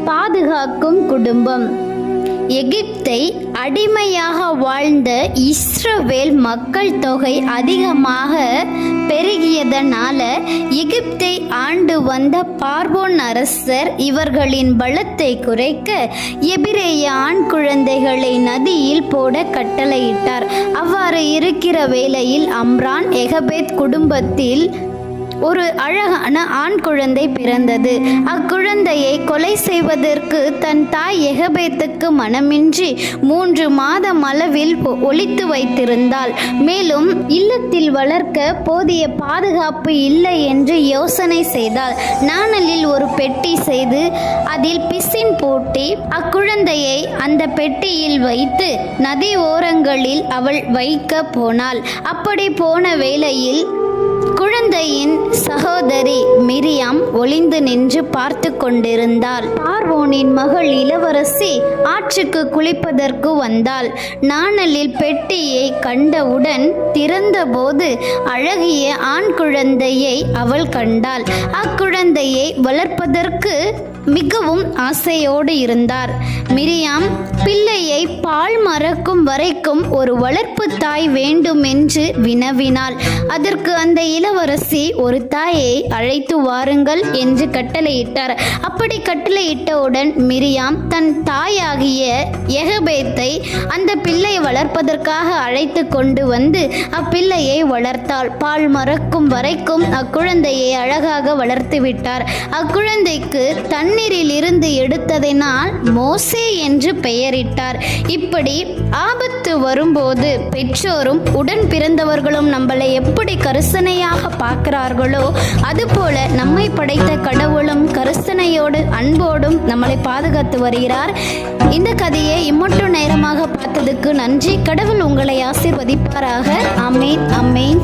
பாதுகாக்கும் குடும்பம். எகிப்தை அடிமையாக வாழ்ந்த இஸ்ரவேல் மக்கள் தொகை அதிகமாக பெருகியதனால எகிப்தை ஆண்டு வந்த பார்வோன் அரசர் இவர்களின் பலத்தை குறைக்க எபிரேய ஆண் குழந்தைகளை நதியில் போட கட்டளையிட்டார். அவ்வாறு இருக்கிற வேளையில் அம்ரான் எகபேத் குடும்பத்தில் ஒரு அழகான ஆண் குழந்தை பிறந்தது. அக்குழந்தையை கொலை செய்வதற்கு தன் தாய் எகபேத்துக்கு மனமின்றி 3 மாதம் அளவில் ஒளித்து வைத்திருந்தாள். மேலும் இல்லத்தில் வளர்க்க போதிய பாதுகாப்பு இல்லை என்று யோசனை செய்தாள். நாணலில் ஒரு பெட்டி செய்து அதில் பிசின் பூட்டி அக்குழந்தையை அந்த பெட்டியில் வைத்து நதி ஓரங்களில் அவள் வைக்க போனாள். அப்படி போன வேளையில் குழந்தையின் சகோதரி மிரியாம் ஒளிந்து நின்று பார்த்து கொண்டிருந்தாள். பார்வோனின் மகள் இளவரசி ஆற்றுக்கு குளிப்பதற்கு வந்தாள். நாணலில் பெட்டியை கண்டவுடன் திறந்தபோது அழகிய ஆண் குழந்தையை அவள் கண்டாள். அக்குழந்தையை வளர்ப்பதற்கு மிகவும் ஆசையோடு இருந்தார். மிரியாம் பிள்ளையை பால் மறக்கும் வரைக்கும் ஒரு வளர்ப்பு தாய் வேண்டும் என்று வினவினாள். அதற்கு அந்த இளவரசி ஒரு தாயை அழைத்து வாருங்கள் என்று கட்டளையிட்டார். அப்படி கட்டளையிட்டவுடன் மிரியாம் தன் தாயாகிய எகபேத்தை அந்த பிள்ளை வளர்ப்பதற்காக அழைத்து கொண்டு வந்து அப்பிள்ளையை வளர்த்தாள். பால் மறக்கும் வரைக்கும் அக்குழந்தையை அழகாக வளர்த்து விட்டார். அக்குழந்தைக்கு தண்ணீரில் இருந்து எடுத்ததினால் மோசே என்று பெயரிட்டார். இப்படி ஆபத்து வரும்போது பெற்றோரும் உடன் பிறந்தவர்களும் நம்மளை எப்படி கருசனையாக பார்க்கிறார்களோ அதுபோல நம்மை படைத்த கடவுளும் கருசனையோடு அன்போடும் நம்மளை பாதுகாத்து வருகிறார். இந்த கதையை இம்மட்டும் நேரமாக பார்த்ததுக்கு நன்றி. கடவுள் உங்களை ஆசீர்வதிப்பாராக. ஆமேன், ஆமேன்.